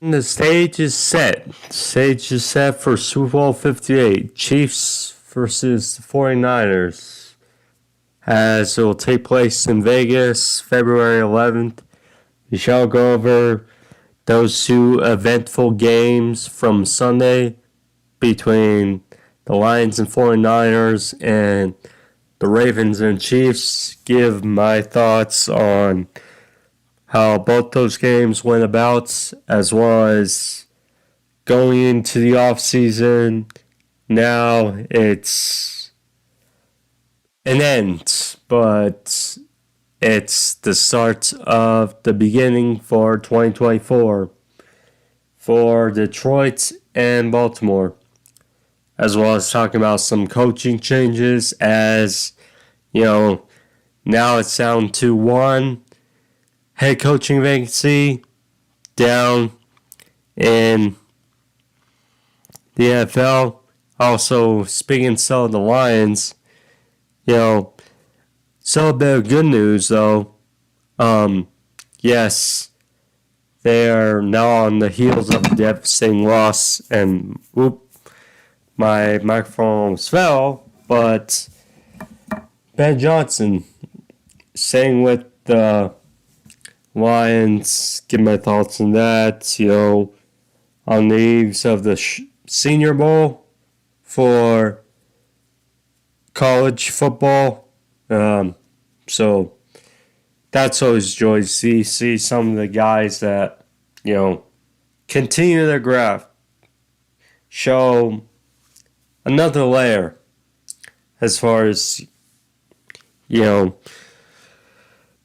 The stage is set. Stage is set for Super Bowl 58. Chiefs versus the 49ers. As it will take place in Vegas, February 11th. We shall go over those two eventful games from Sunday between the Lions and 49ers and the Ravens and Chiefs. Give my thoughts on how both those games went about, as well as going into the offseason. Now it's an end, but it's the start of the beginning for 2024 for Detroit and Baltimore, as well as talking about some coaching changes, as now it's down to one head coaching vacancy down in the NFL. Also, speaking of the Lions, so a bit of good news though. Yes, they are now on the heels of a devastating loss, and my microphone almost fell, but Ben Johnson, staying with the Lions, give my thoughts on that, on the eves of the Senior Bowl for college football. So that's always joy to see some of the guys that, continue their graft, show another layer as far as,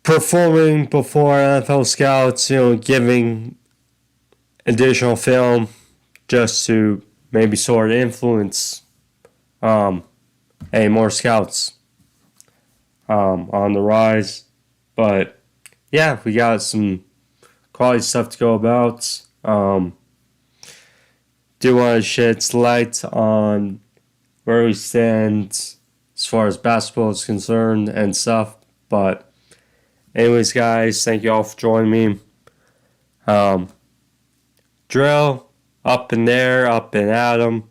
performing before NFL scouts, giving additional film just to maybe sort of influence more scouts on the rise. But yeah, we got some quality stuff to go about. Do want to shed some light on where we stand as far as basketball is concerned and stuff. But anyways, guys, thank you all for joining me. Drill, up and there, up and at 'em.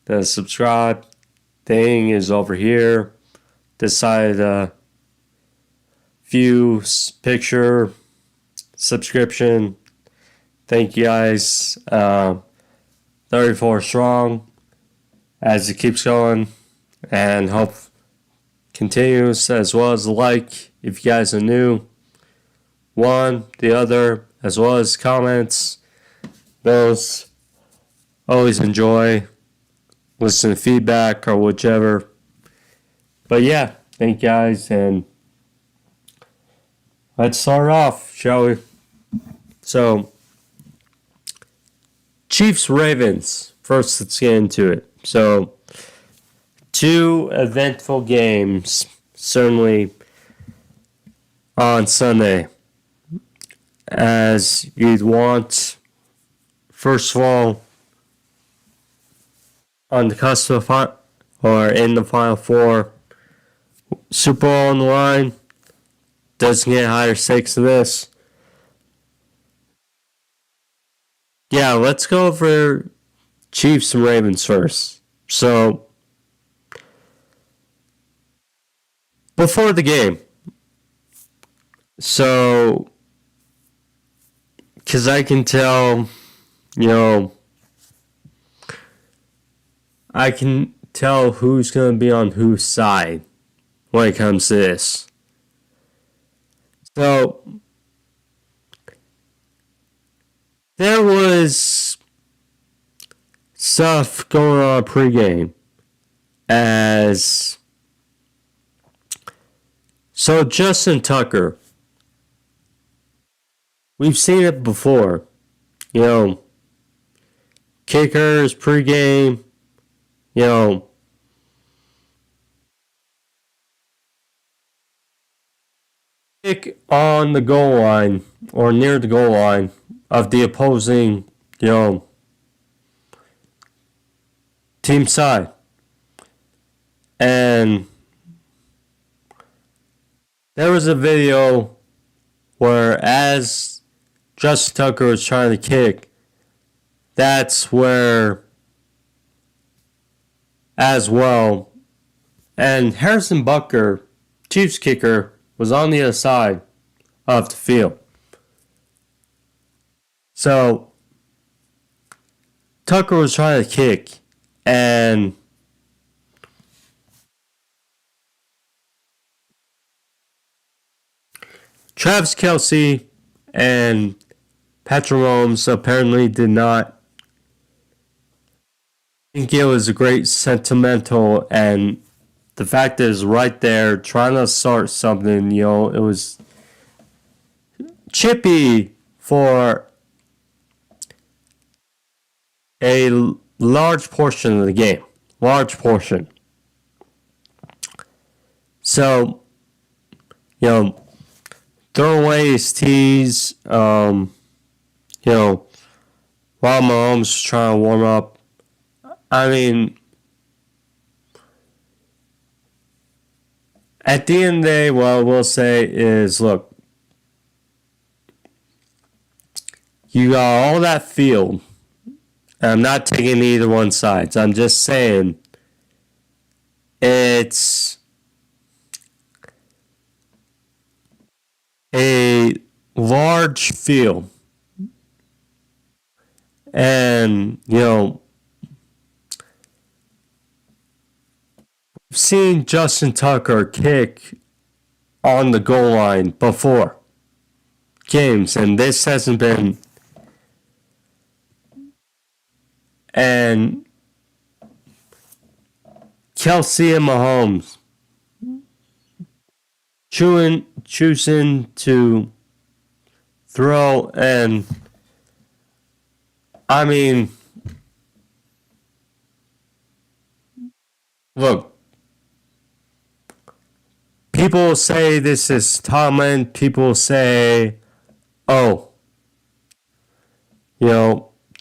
The subscribe thing is over here. Decided a view picture subscription. Thank you guys. 34 strong as it keeps going, and hope continues, as well as the like if you guys are new. One, the other, as well as comments. Those always enjoy. Listen to feedback or whichever. But yeah, thank you guys, and let's start off, shall we? So, Chiefs Ravens. First, let's get into it. So, two eventful games, certainly on Sunday, as you'd want. First of all, on the cusp of or in the Final Four, Super Bowl on the line. Doesn't get higher stakes than this. Yeah, let's go over Chiefs and Ravens first. So, before the game, because I can tell, I can tell who's going to be on whose side when it comes to this. So, there was stuff going on pregame so Justin Tucker, we've seen it before, kickers pregame, kick on the goal line or near the goal line of the opposing, team side. And there was a video where as Justin Tucker was trying to kick, that's where, as well, and Harrison Butker, Chiefs kicker, was on the other side of the field. So Tucker was trying to kick, and Travis Kelce and Patrick Mahomes apparently did not think it was a great sentimental, and the fact is right there trying to start something, it was chippy for a large portion of the game. Large portion. So, throw away his tees, while Mahomes was trying to warm up. I mean, at the end of the day, what I will say is, look, you got all that field. I'm not taking either one sides. I'm just saying it's a large field. And, we've seen Justin Tucker kick on the goal line before games, and this hasn't been. And Kelce and Mahomes choosing to throw, and I mean, look, people say this is Tomlin. People say, oh,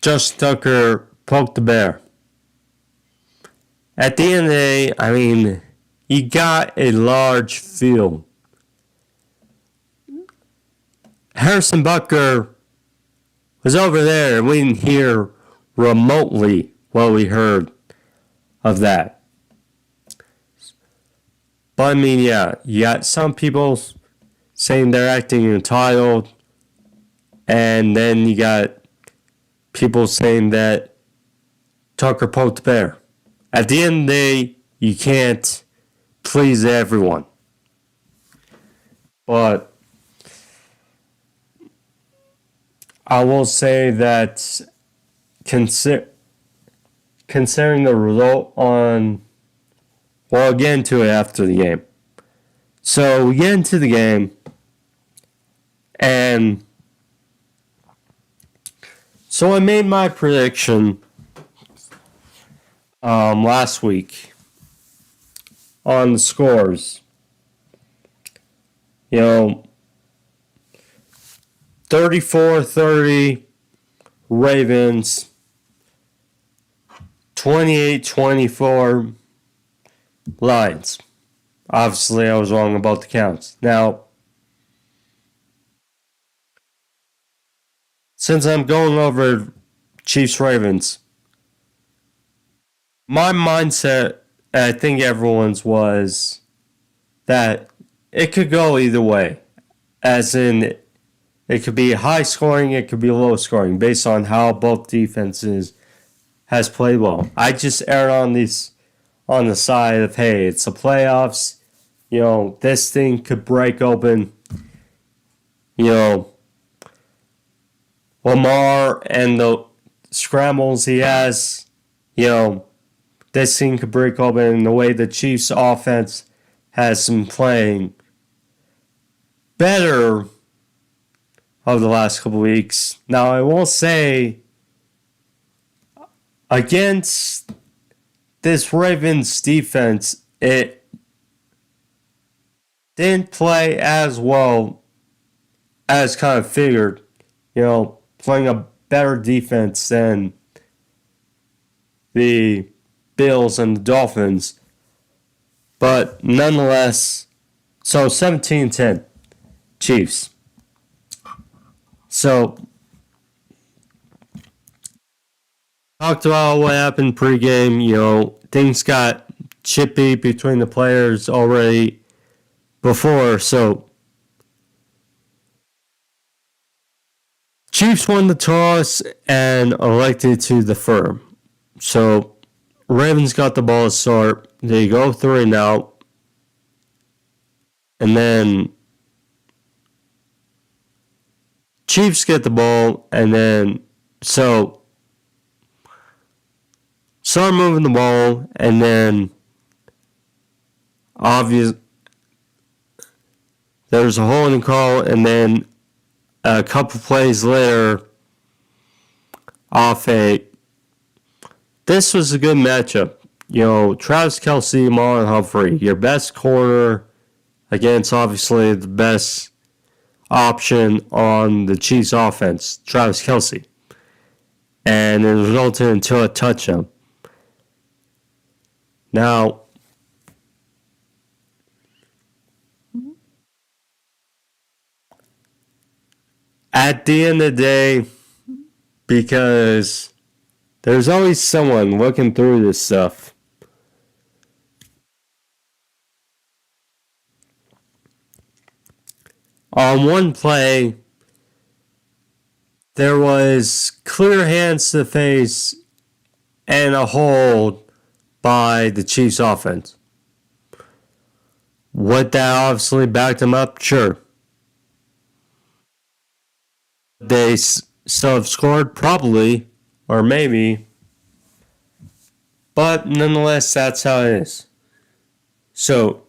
Justin Tucker poked the bear. At the end of the day, I mean, you got a large field. Harrison Butker was over there, and we didn't hear remotely what we heard of that. But I mean, yeah, you got some people saying they're acting entitled, and then you got people saying that Tucker poked the bear. At the end of the day, you can't please everyone. But I will say that considering the result on, well, I'll get into it after the game. So we get into the game, and so I made my prediction last week on the scores. 34-30 Ravens, 28-24 Lions. Obviously, I was wrong about the counts. Now, since I'm going over Chiefs-Ravens, my mindset, I think everyone's, was that it could go either way. As in, it could be high scoring, it could be low scoring, based on how both defenses has played well. I just erred on the side of, hey, it's the playoffs. This thing could break open. Lamar and the scrambles he has, this thing could break open in the way the Chiefs' offense has been playing better over the last couple weeks. Now, I will say, against this Ravens defense, it didn't play as well as kind of figured. Playing a better defense than the Bills and the Dolphins. But nonetheless, so 17-10 Chiefs. So talked about what happened pregame. Things got chippy between the players already before. So Chiefs won the toss and elected to defer. So Ravens got the ball to start. They go 3-and-out. And then Chiefs get the ball. And then so start moving the ball. And then there's a holding call. And then a couple plays later, this was a good matchup. Travis Kelce, Marlon Humphrey, your best corner against obviously the best option on the Chiefs offense, Travis Kelce. And it resulted into a touchdown. Now, at the end of the day, because there's always someone looking through this stuff. On one play, there was clear hands to the face and a hold by the Chiefs offense. Would that obviously back them up? Sure. They still have scored? Probably. Or maybe. But nonetheless, that's how it is. So,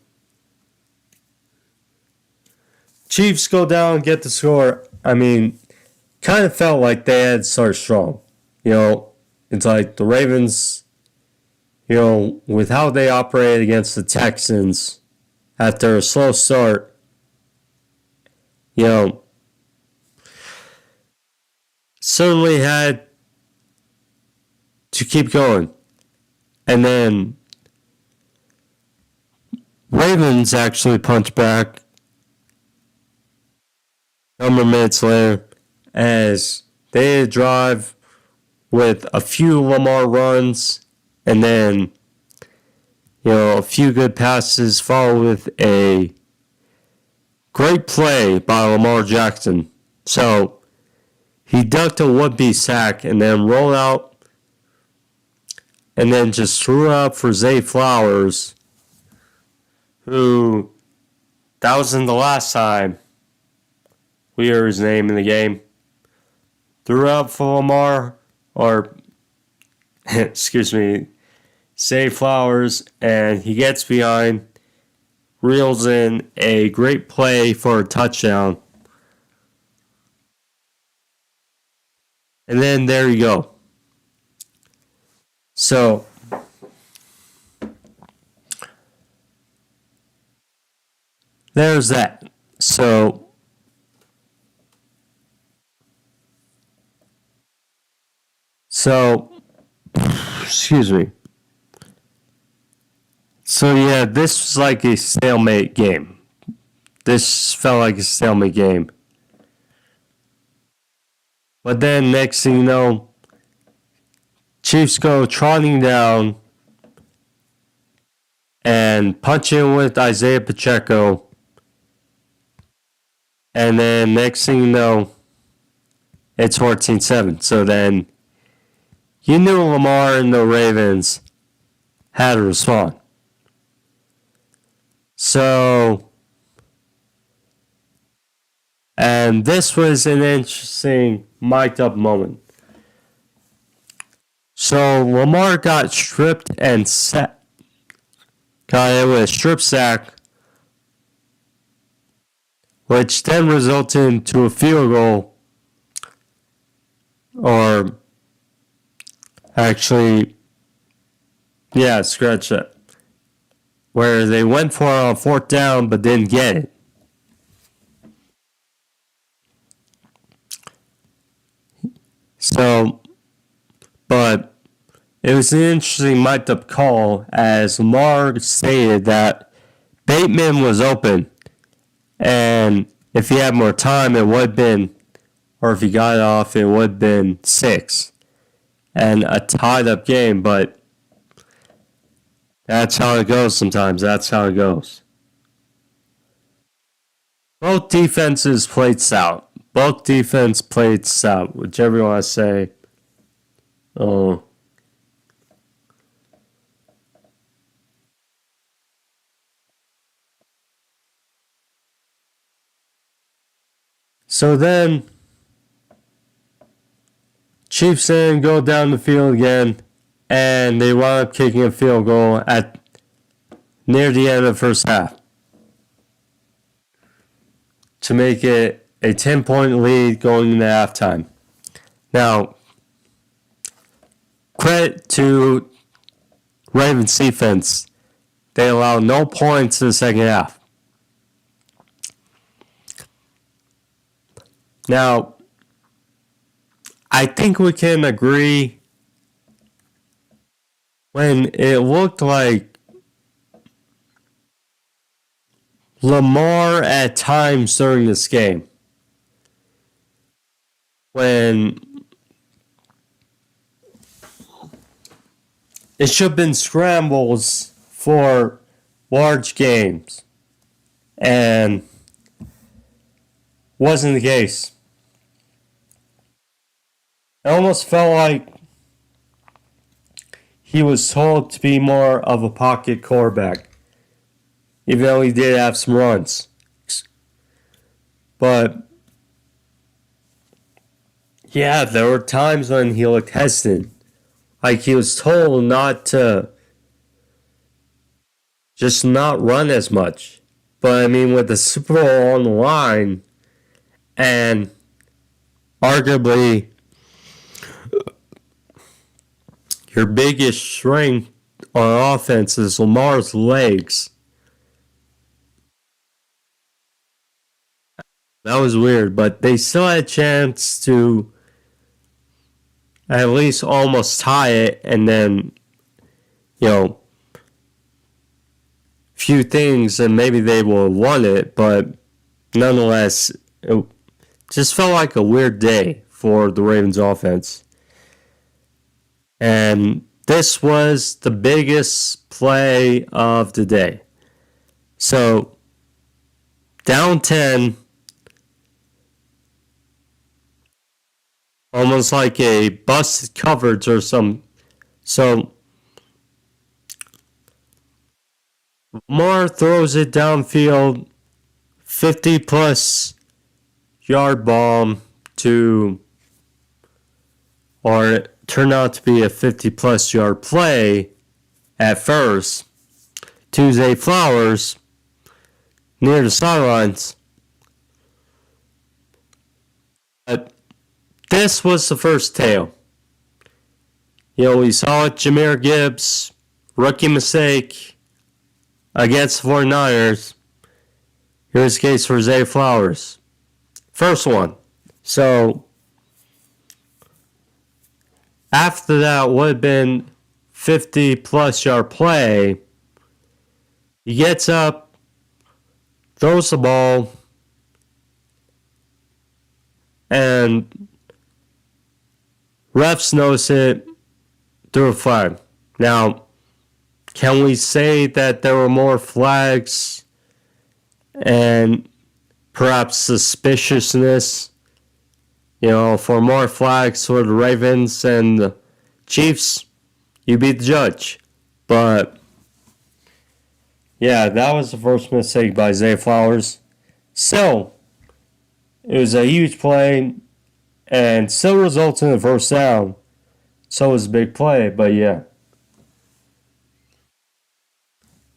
Chiefs go down and get the score. Kind of felt like they had started strong. It's like the Ravens, with how they operated against the Texans after a slow start, certainly had to keep going. And then Ravens actually punched back a number of minutes later as they had a drive with a few Lamar runs and then a few good passes followed with a great play by Lamar Jackson. So he ducked a would-be sack and then rolled out and then just threw up for Zay Flowers, who that wasn't the last time we heard his name in the game. Threw up for Lamar, or Zay Flowers, and he gets behind, reels in a great play for a touchdown. And then there you go. So, there's that. So, excuse me. So, yeah, this was like a stalemate game. This felt like a stalemate game. But then, next thing you know, Chiefs go trotting down and punch in with Isaiah Pacheco. And then, next thing you know, it's 14-7. So then, you knew Lamar and the Ravens had to respond. So, and this was an interesting mic'd up moment. So Lamar got stripped and set. Got hit with a strip sack, which then resulted into a field goal. Or actually, yeah, scratch that. Where they went for it on fourth down but didn't get it. So, but it was an interesting mic'd up call as Lamar stated that Bateman was open. And if he had more time, it would have been, or if he got it off, it would have been 6. and a tied up game, but that's how it goes sometimes. That's how it goes. Both defenses played stout. Both defense played stout, whichever you want to say. Oh. So then, Chiefs didn't go down the field again, and they wound up kicking a field goal at near the end of the first half to make it a 10-point lead going into halftime. Now, credit to Ravens defense. They allowed no points in the second half. Now, I think we can agree when it looked like Lamar at times during this game, when it should have been scrambles for large games, and wasn't the case. It almost felt like he was told to be more of a pocket quarterback, even though he did have some runs. But yeah, there were times when he looked hesitant. Like he was told not to just not run as much. But I mean, with the Super Bowl on the line and arguably your biggest strength on offense is Lamar's legs. That was weird, but they still had a chance to at least almost tie it, and then, few things, and maybe they will have won it, but nonetheless, it just felt like a weird day for the Ravens offense. And this was the biggest play of the day. So, down 10, almost like a busted coverage or some. So, Lamar throws it downfield, 50-plus yard bomb to, or it turned out to be a 50-plus yard play at first, to Zay Flowers near the sidelines. But this was the first tail. We saw it, Jahmyr Gibbs, rookie mistake against the 49ers. Here's the case for Zay Flowers. First one. So, after that would have been 50-plus yard play. He gets up, throws the ball, and refs notice it, threw a flag. Now, can we say that there were more flags and perhaps suspiciousness, for more flags for the Ravens and the Chiefs? You beat the judge. But, yeah, that was the first mistake by Zay Flowers. So, it was a huge play and still results in a first down. So it was a big play, but yeah.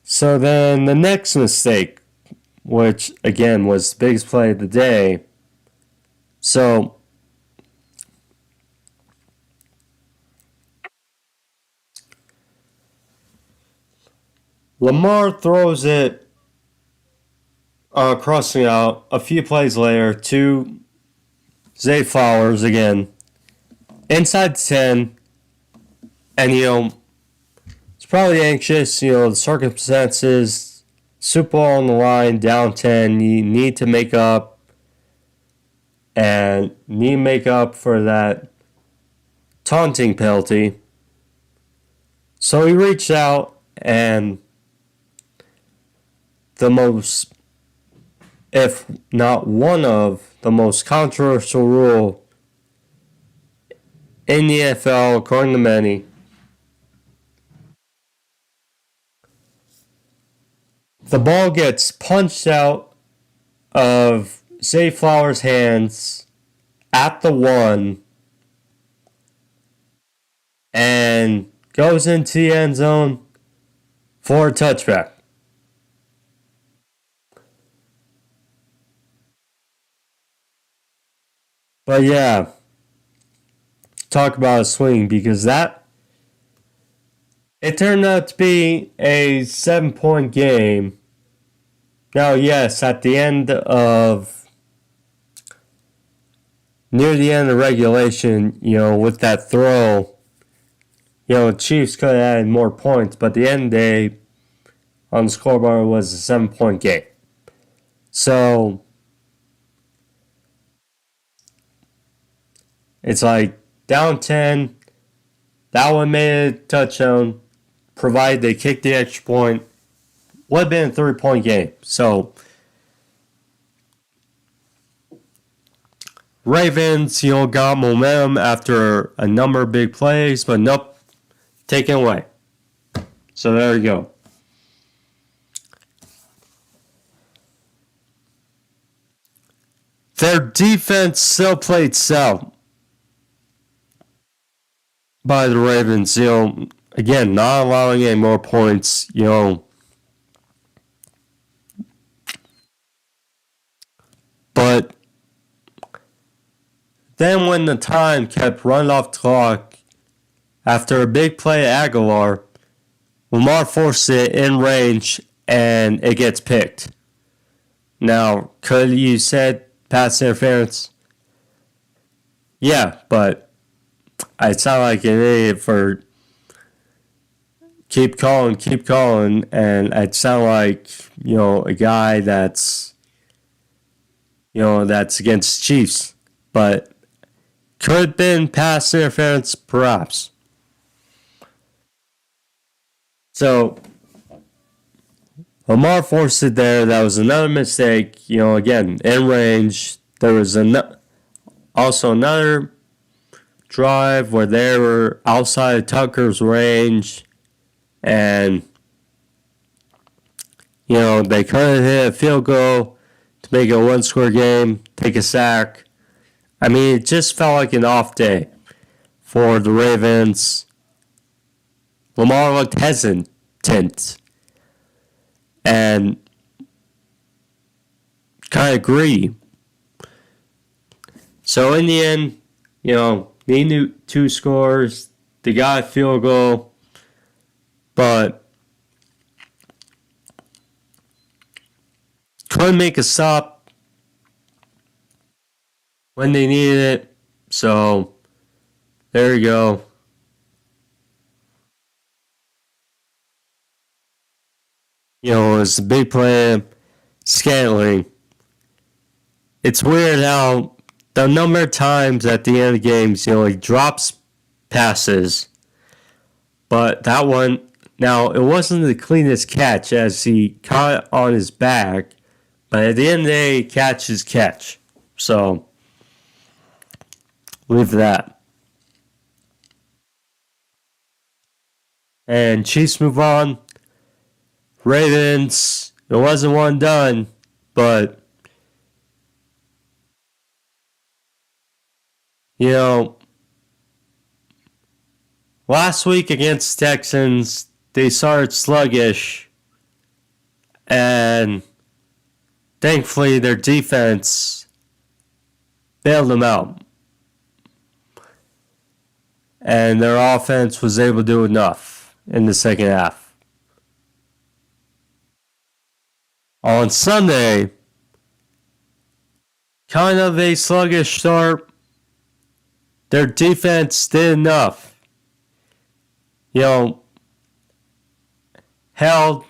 So then the next mistake, which again was the biggest play of the day. So Lamar throws it crossing out a few plays later to Zay Flowers again, inside 10, and it's probably anxious, the circumstances, Super Bowl on the line, down 10, you need to make up for that taunting penalty. So he reached out, and the most, if not one of the most controversial rule in the NFL, according to many, the ball gets punched out of Zay Flowers' hands at the 1 and goes into the end zone for a touchback. But yeah, talk about a swing, because it turned out to be a 7-point game. Now, yes, at the end of near the end of regulation, with that throw, Chiefs could have added more points, but the end of the day on the scoreboard was a 7-point game. So it's like down 10. That one made a touchdown, provided they kicked the extra point. Would have been a 3-point game. So Ravens, got momentum after a number of big plays, but nope, taken away. So there you go. Their defense still played south by the Ravens. Again, not allowing any more points. But then when the time kept running off the clock after a big play at Aguilar, Lamar forced it in range and it gets picked. Now, could you said pass interference? Yeah, but I sound like an idiot for keep calling, and I'd sound like, a guy that's against Chiefs. But could have been pass interference, perhaps. So Lamar forced it there. That was another mistake. Again, in range. There was also another drive where they were outside of Tucker's range, and they could have hit a field goal to make it a 1-score game, take a sack. I mean, it just felt like an off day for the Ravens. Lamar looked hesitant and kind of greedy. So in the end, they knew 2 scores. They got a field goal, but couldn't make a stop when they needed it. So there you go. It was a big play. Scantling. It's weird how the number of times at the end of the games, he drops passes. But that one, now, it wasn't the cleanest catch as he caught it on his back. But at the end of the day, catch is catch. So, leave that. And Chiefs move on. Ravens, it wasn't one done, but last week against Texans, they started sluggish, and thankfully their defense bailed them out. And their offense was able to do enough in the second half. On Sunday, kind of a sluggish start. Their defense did enough. Held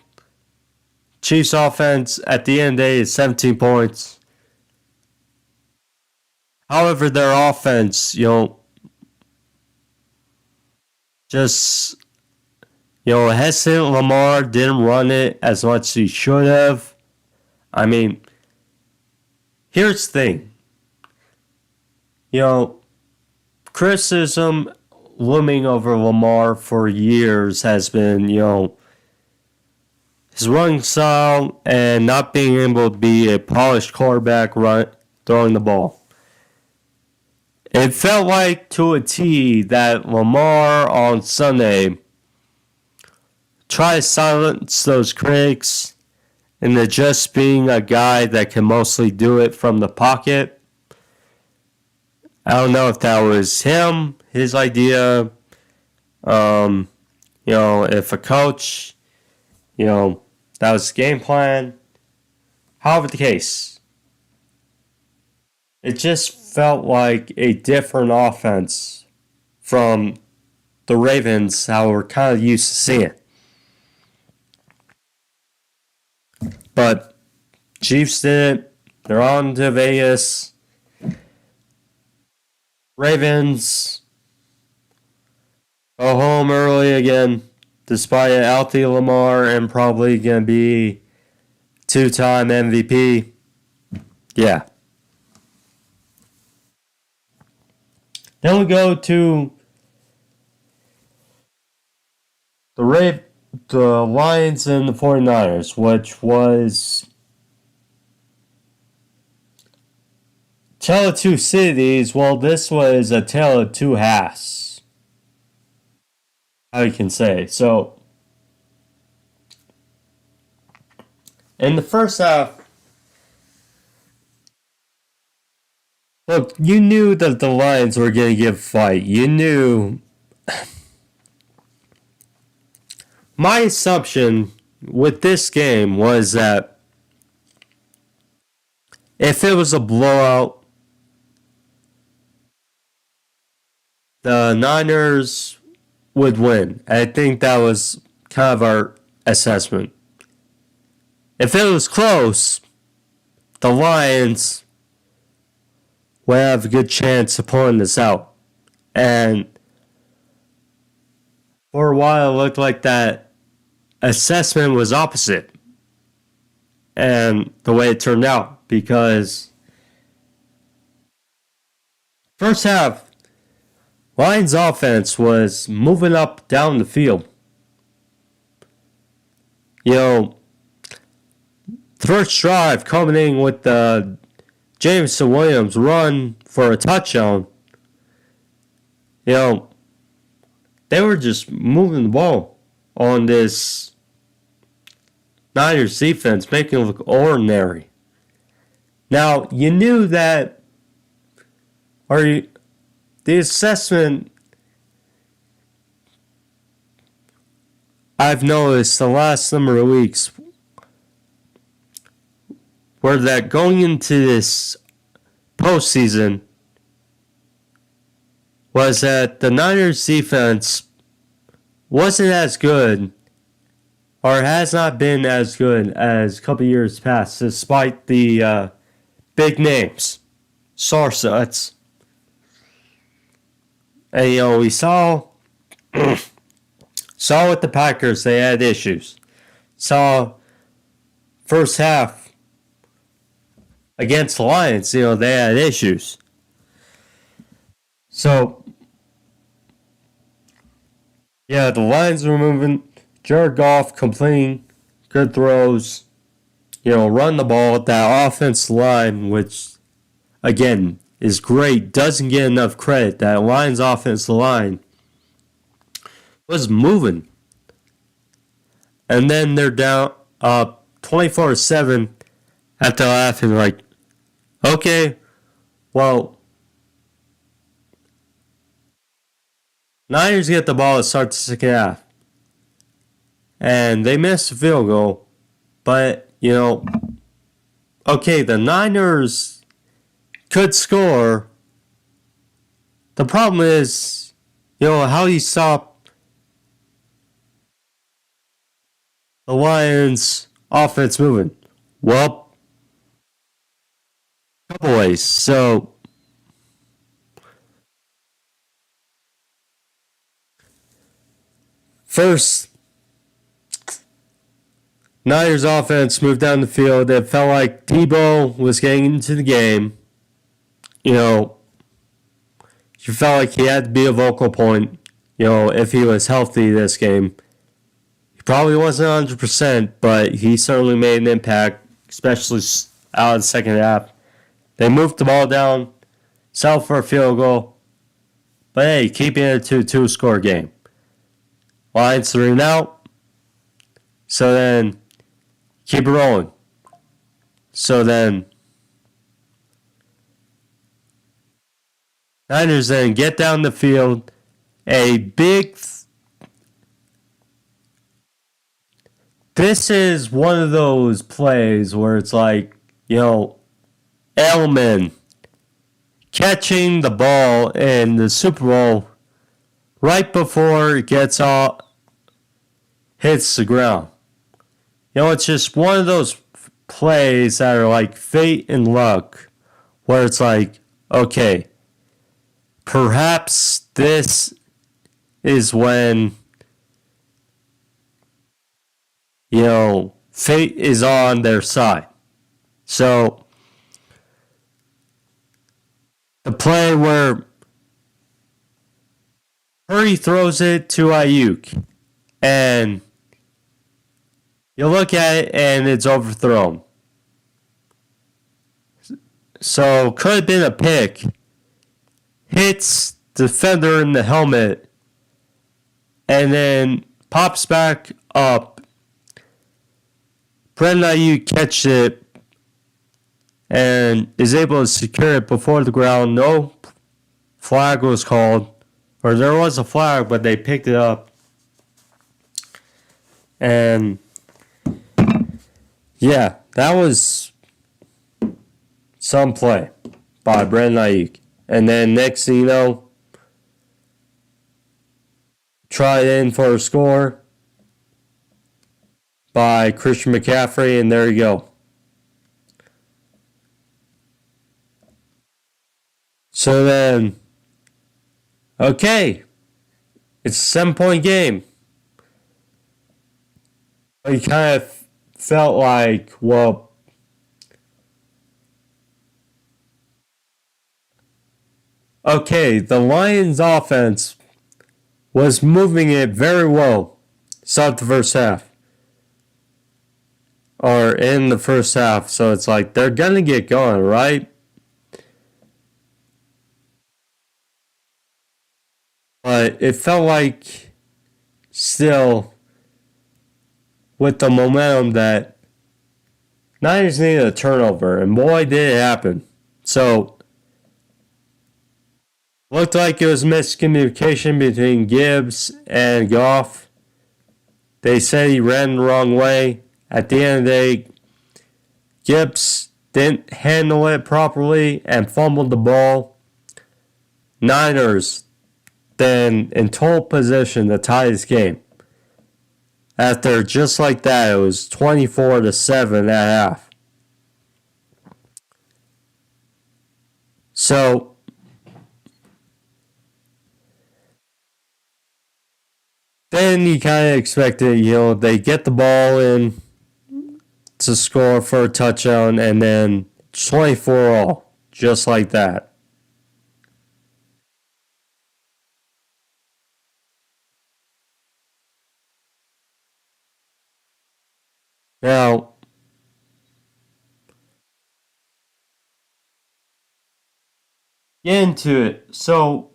Chiefs offense at the end of the day is 17 points. However, their offense, just, hesitant Lamar didn't run it as much as he should have. I mean, here's the thing. Criticism looming over Lamar for years has been, his running style and not being able to be a polished quarterback throwing the ball. It felt like to a T that Lamar on Sunday tried to silence those critics into just being a guy that can mostly do it from the pocket. I don't know if that was him, his idea. If a coach, that was the game plan. However the case, it just felt like a different offense from the Ravens, how we're kind of used to seeing. But Chiefs did it. They're on to Vegas. Ravens go home early again, despite an healthy Lamar and probably going to be two-time MVP. Yeah. Then we go to the Lions and the 49ers, which was Tale of Two Cities. Well, this was a tale of two halves, how you can say. So, in the first half, look, you knew that the Lions were going to give a fight. You knew. My assumption with this game was that if it was a blowout, the Niners would win. I think that was kind of our assessment. If it was close, the Lions would have a good chance of pulling this out. And for a while, it looked like that assessment was opposite. And the way it turned out, because first half, Lions offense was moving up down the field. First drive culminating with the Jameson Williams run for a touchdown. They were just moving the ball on this Niners defense, making it look ordinary. Now, you knew that, the assessment I've noticed the last number of weeks were that going into this postseason was that the Niners defense wasn't as good, or has not been as good as a couple years past, despite the big names, Sarsuts. And we saw with the Packers they had issues. Saw first half against the Lions, they had issues. So, yeah, the Lions were moving. Jared Goff completing good throws. Run the ball. That offensive line, which, again, is great, doesn't get enough credit. That Lions offensive line was moving. And then they're down 24-7 after laughing like, okay, well, Niners get the ball to start the second half. And they missed a field goal. But, okay, the Niners could score. The problem is, how you stop the Lions offense moving. Well, a couple ways. So, First, Niners offense moved down the field. It felt like Debo was getting into the game. You know, you felt like he had to be a vocal point, if he was healthy this game. He probably wasn't 100%, but he certainly made an impact, especially out of the second half. They moved the ball down, settled for a field goal. But hey, keeping it to a two-score game. Lions 3-out. So then, keep it rolling. So then, Niners then get down the field. A big... This is one of those plays where it's like, Edelman catching the ball in the Super Bowl right before it hits the ground. It's just one of those plays that are like fate and luck, where it's like, okay, perhaps this is when, fate is on their side. So, the play where Purdy throws it to Ayuk, and you look at it and it's overthrown. So, could have been a pick. Hits the defender in the helmet, and then pops back up. Brandon Ayuk catches it and is able to secure it before the ground. No flag was called. Or there was a flag, but they picked it up. And yeah, that was some play by Brandon Ayuk. And then next thing you know, tried in for a score by Christian McCaffrey, and there you go. So then, okay, it's a 7-point game. You kind of felt like, well, okay, the Lions offense was moving it very well. Start the first half. Or in the first half. So it's like they're going to get going, right? But it felt like still with the momentum that Niners needed a turnover. And boy, did it happen. So looked like it was miscommunication between Gibbs and Goff. They said he ran the wrong way. At the end of the day, Gibbs didn't handle it properly and fumbled the ball. Niners then in total position to tie this game. After just like that, it was 24-7 at half. So then you kind of expected, they get the ball in to score for a touchdown, and then 24-all, just like that. Now, get into it. So,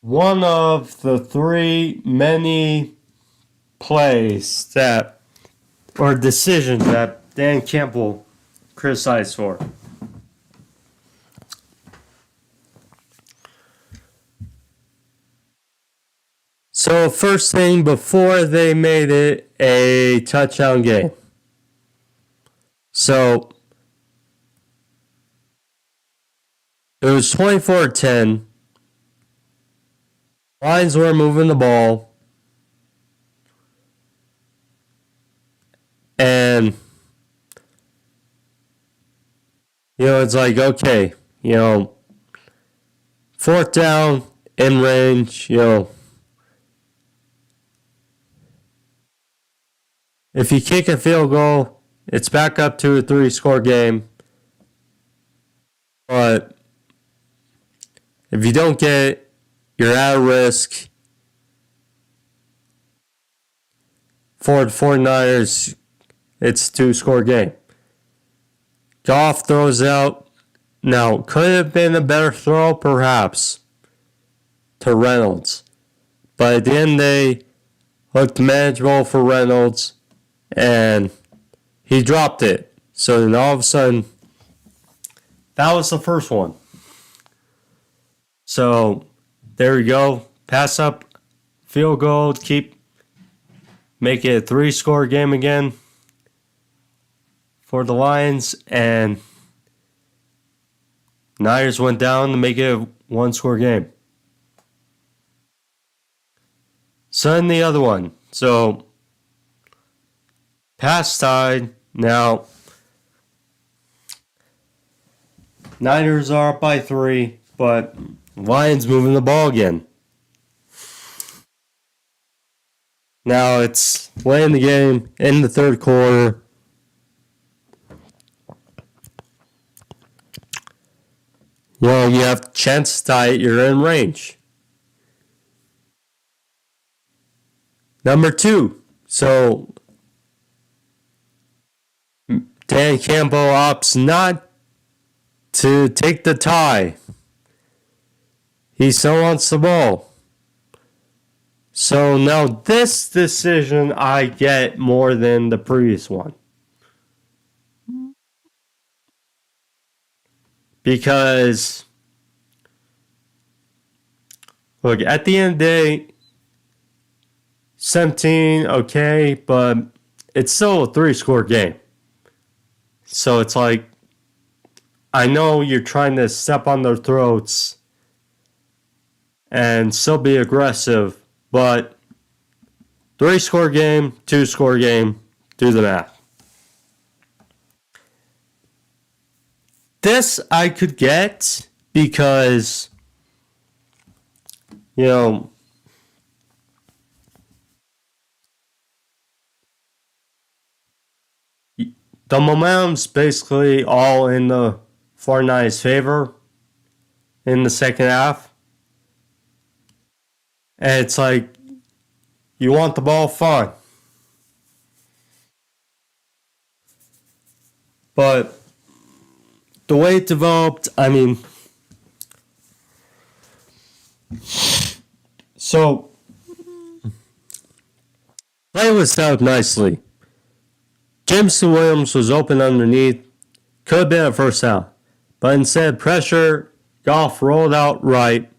one of the three many plays that, or decisions that Dan Campbell criticized for. So first thing, before they made it a touchdown game. So it was 24-10. Lions were moving the ball. And, it's like, okay, fourth down, in range, if you kick a field goal, it's back up to a 3-score game. But if you don't get it, you're at risk. For the 49ers, it's a 2-score game. Goff throws out. Now, could it have been a better throw? Perhaps. To Reynolds. But at the end, they looked manageable for Reynolds. And he dropped it. So then all of a sudden, that was the first one. So there we go. Pass up, field goal, make it a 3-score game again for the Lions. And Niners went down to make it a 1-score game. So then the other one. So pass tied. Now, Niners are up by 3, but Lions moving the ball again. Now it's late in the game, in the third quarter. Well, you have a chance to tie it, you're in range. Number 2. So Dan Campbell opts not to take the tie. He still wants the ball. So now this decision I get more than the previous one. Because, look, at the end of the day, 17, okay, but it's still a 3-score game. So it's like, I know you're trying to step on their throats and still be aggressive, but 3-score game, 2-score game, do the math. This I could get because, the momentum's basically all in the 49ers' favor in the second half. And it's like, you want the ball, fine. But the way it developed, so play was set up nicely. Jameson Williams was open underneath. Could have been a first down. But instead, pressure, Goff rolled out right.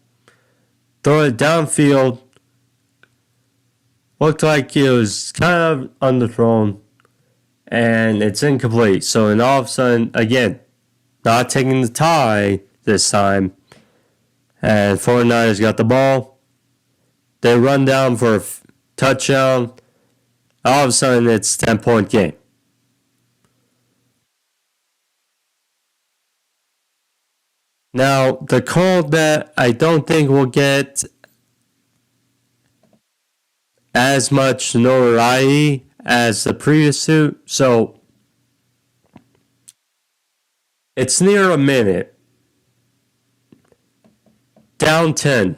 Throw it downfield. Looked like it was kind of underthrown. And it's incomplete. So then all of a sudden, again, not taking the tie this time. And 49ers got the ball. They run down for a touchdown. All of a sudden, it's a 10-point game. Now, the call that I don't think will get as much notoriety as the previous two. So, it's near a minute. Down 10.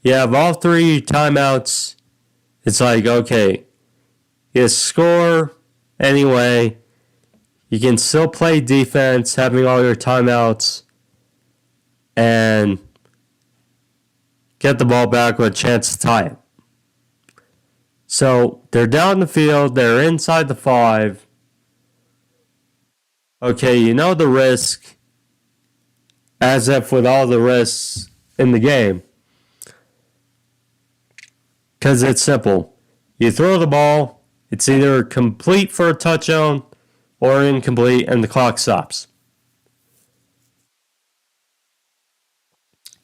You have all 3 timeouts. It's like, okay, you score anyway. You can still play defense, having all your timeouts, and get the ball back with a chance to tie it. So they're down the field. They're inside the 5. Okay, you know the risk, as if with all the risks in the game. Because it's simple. You throw the ball, it's either complete for a touchdown or incomplete, and the clock stops.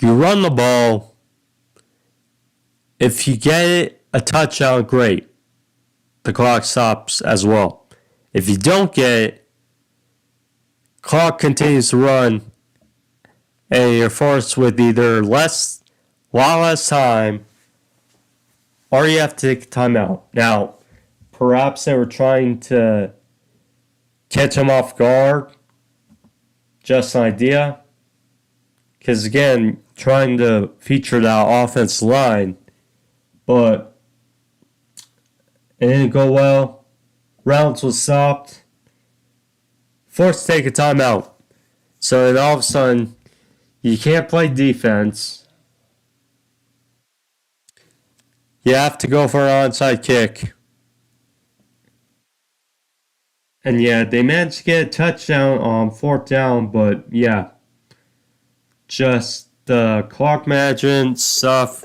You run the ball. If you get it, a touchdown, great. The clock stops as well. If you don't get it, clock continues to run, and you're forced with either less lot less time, or you have to take a timeout. Now, perhaps they were trying to catch him off guard. Just an idea. Because again, trying to feature that offensive line, but it didn't go well. Rounds was stopped. Forced to take a timeout. So then all of a sudden, you can't play defense. You have to go for an onside kick. And yeah, they managed to get a touchdown on fourth down, but yeah, just the clock management stuff.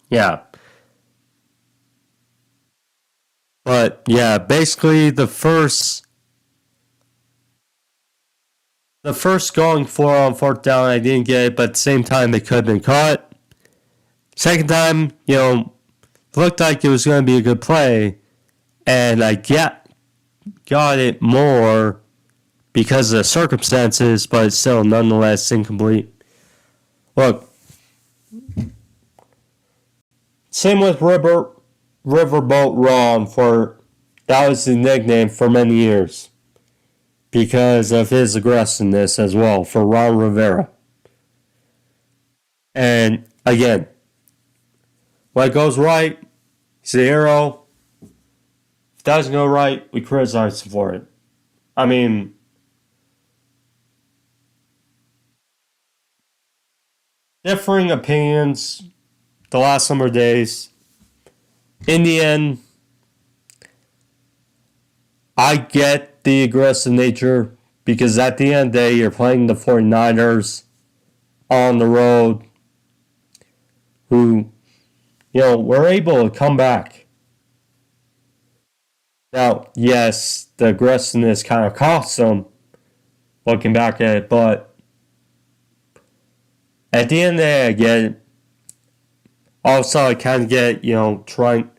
Yeah. But yeah, basically the first going for on fourth down, I didn't get it, but at the same time, it could have been caught. Second time, looked like it was going to be a good play, and I got it more because of the circumstances, but it's still nonetheless incomplete. Look, same with Riverboat Ron, that was his nickname for many years because of his aggressiveness as well for Ron Rivera. And again, when it goes right, he's a hero. If it doesn't go right, we criticize him for it. I mean, differing opinions the last number of days. In the end, I get the aggressive nature because at the end of the day, you're playing the 49ers on the road who, were able to come back. Now, yes, the aggressiveness kind of cost them looking back at it, but at the end of the day, I get it. Also, I kind of get, trying.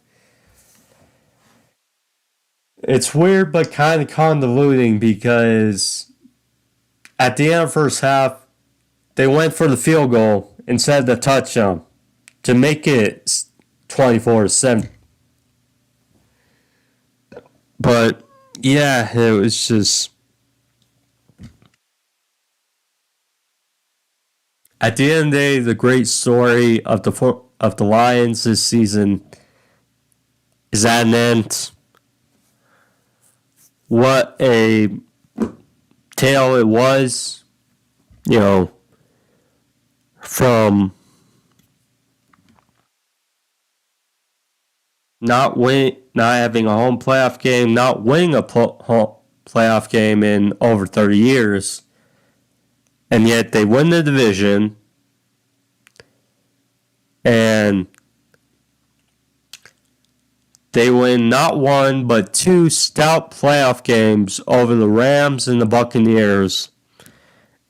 It's weird, but kind of convoluting because at the end of the first half, they went for the field goal instead of the touchdown to make it 24-7. But yeah, it was just at the end of the day, the great story of the Lions this season is at an end. What a tale it was, from not having a home playoff game, not winning a playoff game in over 30 years, and yet they win the division, and they win not one, but two stout playoff games over the Rams and the Buccaneers.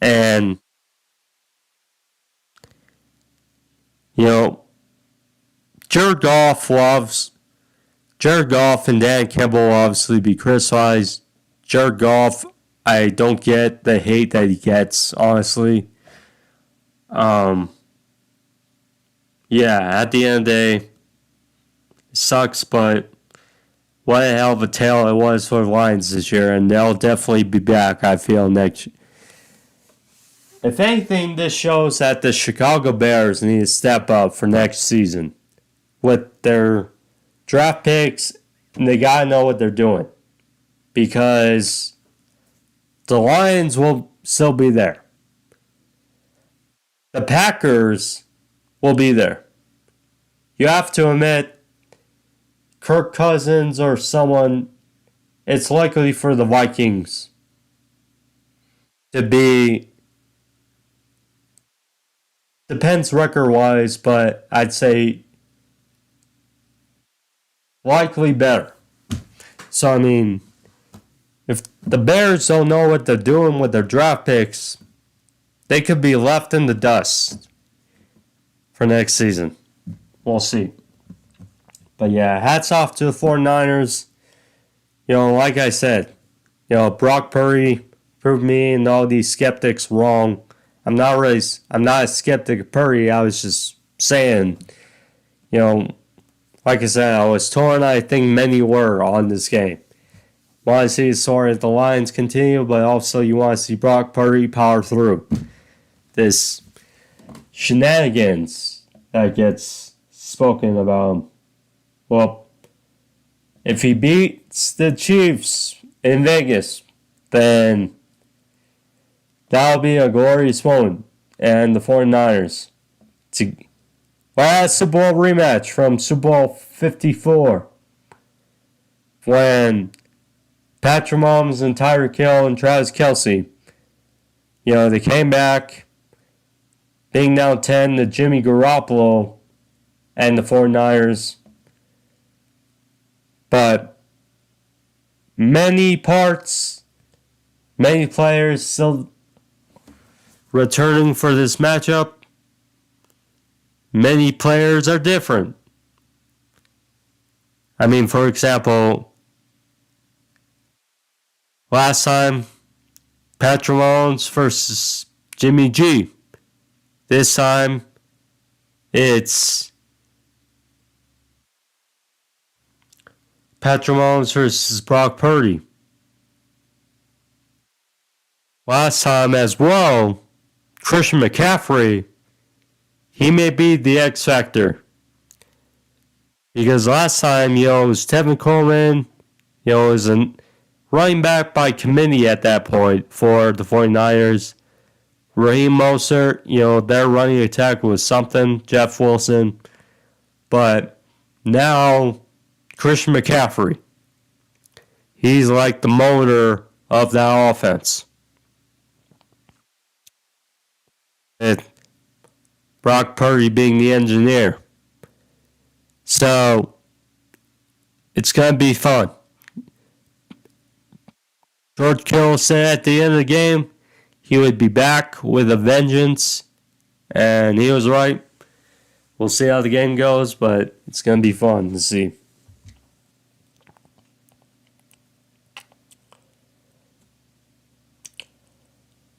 And, Jared Goff and Dan Campbell will obviously be criticized. Jared Goff, I don't get the hate that he gets, honestly. Yeah, at the end of the day, sucks, but what a hell of a tale it was for the Lions this year, and they'll definitely be back, I feel, next year. If anything, this shows that the Chicago Bears need to step up for next season with their draft picks, and they got to know what they're doing because the Lions will still be there. The Packers will be there. You have to admit, Kirk Cousins or someone, it's likely for the Vikings to be, depends record-wise, but I'd say likely better. So, I mean, if the Bears don't know what they're doing with their draft picks, they could be left in the dust for next season. We'll see. But yeah, hats off to the 49ers. Like I said, Brock Purdy proved me and all these skeptics wrong I'm not a skeptic of Purdy. I was just saying, like I said, I was torn. I think many were on this game. Want to see the story of the Lions continue, but also you want to see Brock Purdy power through this shenanigans that gets spoken about. Well, if he beats the Chiefs in Vegas, then that'll be a glorious moment. And the 49ers. Last Super Bowl rematch from Super Bowl 54. When Patrick Mahomes and Tyreek Hill and Travis Kelce, they came back being down 10 to Jimmy Garoppolo and the 49ers. But many players still returning for this matchup. Many players are different. I mean, for example, last time, Patrick Mahomes versus Jimmy G. This time, it's Patrick Mahomes versus Brock Purdy. Last time as well, Christian McCaffrey, he may be the X factor. Because last time, it was Tevin Coleman, it was a running back by committee at that point for the 49ers. Raheem Mostert, their running attack was something. Jeff Wilson. But now, Christian McCaffrey, he's like the motor of that offense. And Brock Purdy being the engineer. So, it's going to be fun. George Kittle said at the end of the game he would be back with a vengeance, and he was right. We'll see how the game goes, but it's going to be fun to see.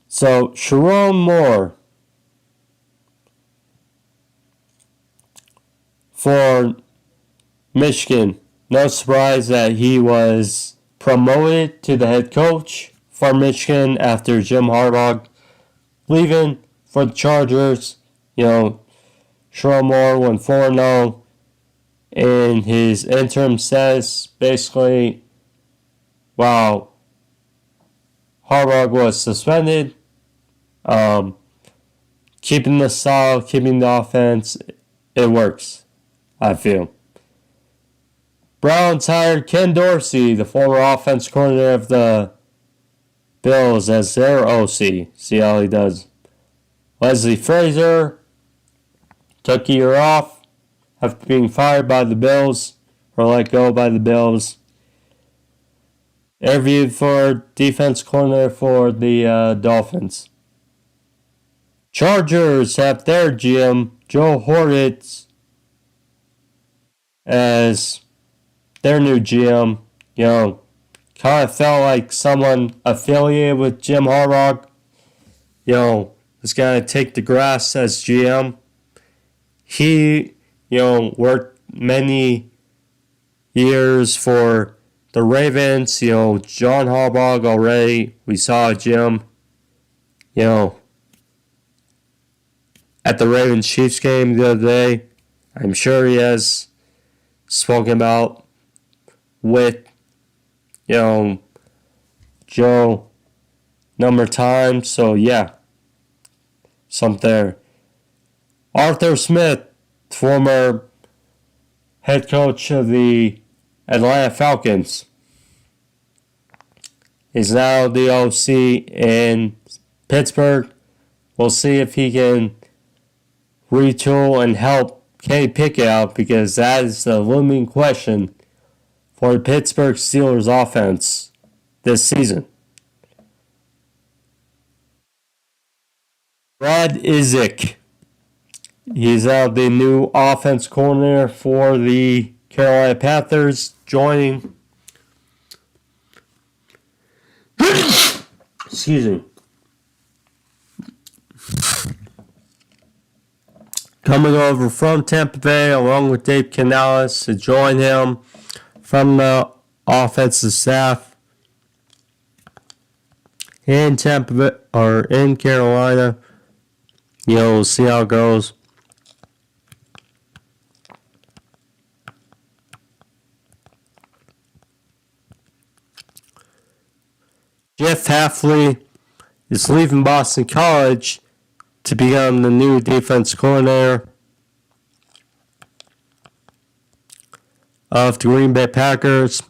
So, Sharon Moore for Michigan. No surprise that he was promoted to the head coach for Michigan after Jim Harbaugh leaving for the Chargers. Sharon Moore went 4-0 in his interim status. Basically, while Harbaugh was suspended, keeping the style, keeping the offense, it works, I feel. Browns hired Ken Dorsey, the former offense coordinator of the Bills, as their OC. See how he does. Leslie Frazier took a year off after being fired by the Bills, or let go by the Bills. Interviewed for defense coordinator for the Dolphins. Chargers have their GM, Joe Horvitz, as their new GM. Kind of felt like someone affiliated with Jim Harbaugh, was going to take the grass as GM. He, worked many years for the Ravens. John Harbaugh already, we saw Jim, at the Ravens-Chiefs game the other day. I'm sure he has spoken about with, Joe number of times. So, yeah, something there. Arthur Smith, former head coach of the Atlanta Falcons, is now the OC in Pittsburgh. We'll see if he can retool and help Kenny Pickett out, because that is the looming question for the Pittsburgh Steelers offense this season. Brad Izik, he's now the new offense coordinator for the Carolina Panthers, joining excuse me, coming over from Tampa Bay along with Dave Canales to join him from the offensive staff in Tampa Bay or in Carolina. We'll see how it goes. Jeff Hafley is leaving Boston College to become the new defense coordinator of the Green Bay Packers.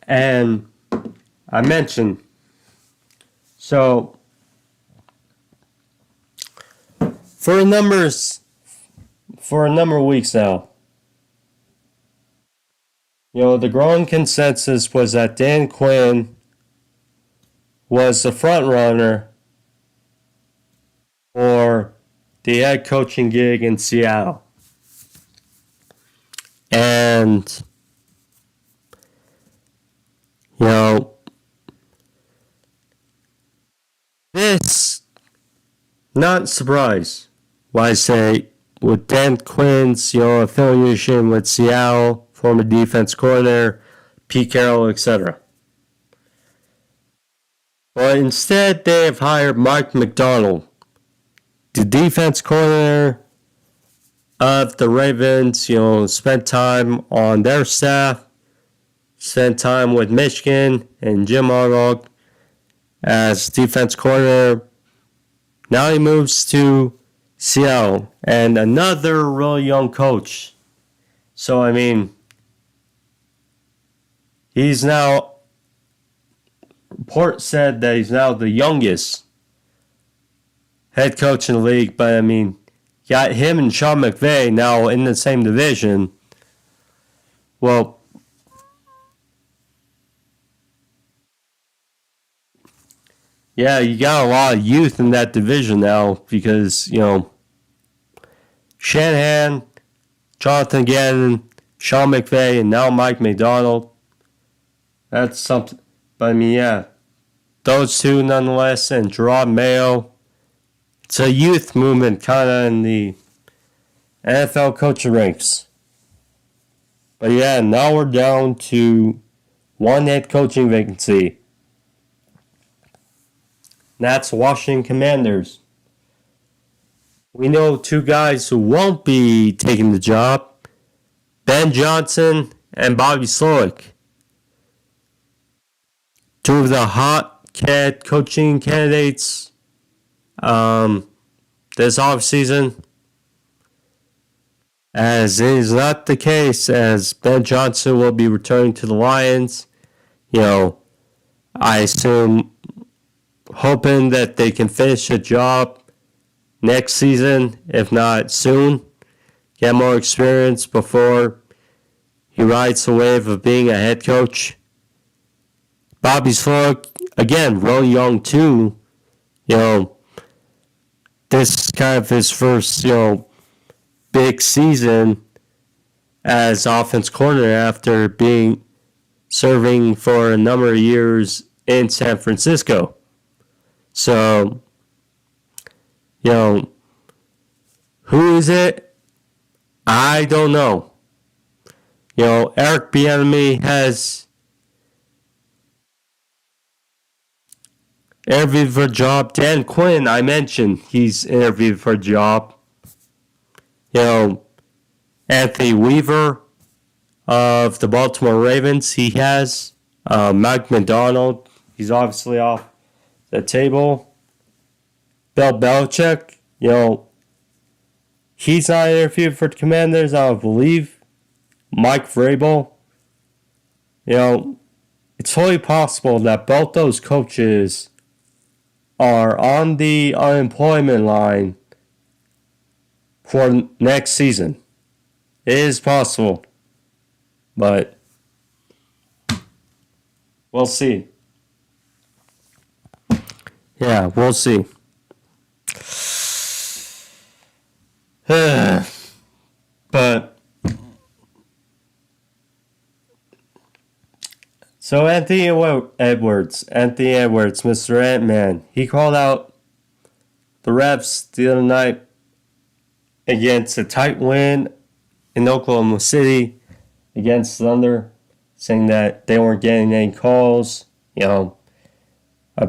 And I mentioned, so for a number of weeks now, the growing consensus was that Dan Quinn was the front runner for the head coaching gig in Seattle. And, this, not surprised why I say with Dan Quinn's, affiliation with Seattle, former defense coordinator, Pete Carroll, etc. But instead, they have hired Mike Macdonald, the defense coordinator of the Ravens. Spent time on their staff, spent time with Michigan and Jim Harbaugh as defense coordinator. Now he moves to Seattle and another really young coach. So, he's now, report said that he's now the youngest head coach in the league, but got him and Sean McVay now in the same division. Well, yeah, you got a lot of youth in that division now because, Shanahan, Jonathan Gannon, Sean McVay, and now Mike Macdonald. That's something. But those two nonetheless, and Gerard Mayo. It's a youth movement kind of in the NFL coaching ranks. But now we're down to one head coaching vacancy. And that's Washington Commanders. We know two guys who won't be taking the job. Ben Johnson and Bobby Slowick. Two of the hot head coaching candidates this offseason. As is not the case, as Ben Johnson will be returning to the Lions. I assume hoping that they can finish the job next season, if not soon. Get more experience before he rides the wave of being a head coach. Bobby Slowick, again, really young too. This is kind of his first, big season as offense coordinator after serving for a number of years in San Francisco. So, who is it? I don't know. Eric Bieniemy has interviewed for a job. Dan Quinn, I mentioned, he's interviewed for a job. Anthony Weaver of the Baltimore Ravens, he has. Mike Macdonald, he's obviously off the table. Bill Belichick, he's not interviewed for the Commanders, I believe. Mike Vrabel, it's totally possible that both those coaches are on the unemployment line for next season. It is possible, but we'll see. Yeah, we'll see. But so Anthony Edwards, Mr. Ant-Man, he called out the refs the other night against a tight win in Oklahoma City against Thunder, saying that they weren't getting any calls. I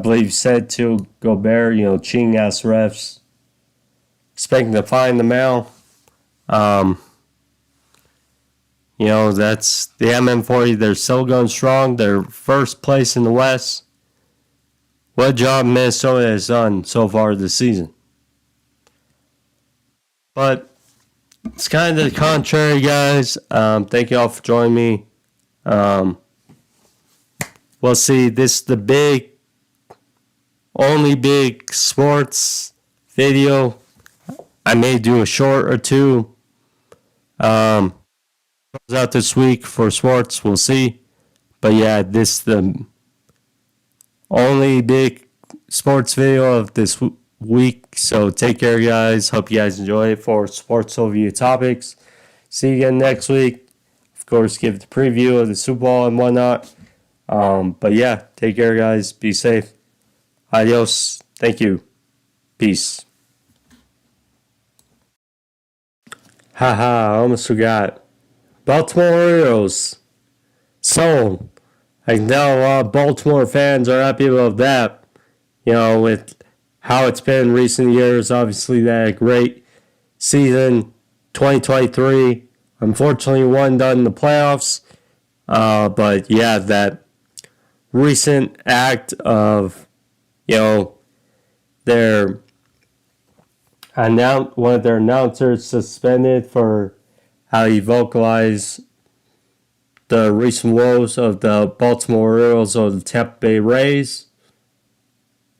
believe he said to Gobert, cheating ass refs, expecting to find them out. That's the MM40. They're still going strong. They're first place in the West. What job Minnesota has done so far this season. But it's kind of the contrary, guys. Thank you all for joining me. We'll see. This is the only big sports video. I may do a short or two. Comes out this week for sports. We'll see. But yeah, this is the only big sports video of this week. So take care, guys. Hope you guys enjoy it for sports overview topics. See you again next week. Of course, give the preview of the Super Bowl and whatnot. But yeah, take care, guys. Be safe. Adios. Thank you. Peace. Haha, I almost forgot. Baltimore Orioles. So, I can tell a lot of Baltimore fans are happy about that. With how it's been in recent years. Obviously, they had a great season, 2023. Unfortunately, one done in the playoffs. But yeah, that recent act of, one of their announcers suspended for how he vocalized the recent woes of the Baltimore Orioles or the Tampa Bay Rays.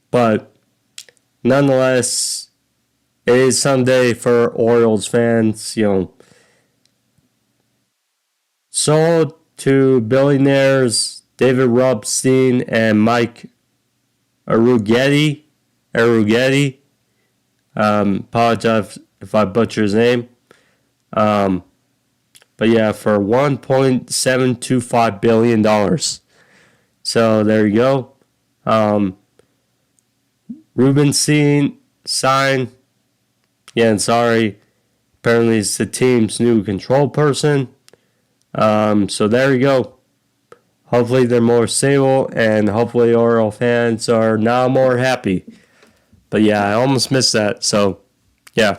But nonetheless, it is someday for Orioles fans, sold to billionaires David Rubstein and Mike Arrighetti. Apologize if I butcher his name. But yeah, for $1.725 billion. So there you go. Rubenstein signed. Yeah, and sorry. Apparently it's the team's new control person. So there you go. Hopefully they're more stable, and hopefully Oriole fans are now more happy. But yeah, I almost missed that. So, yeah.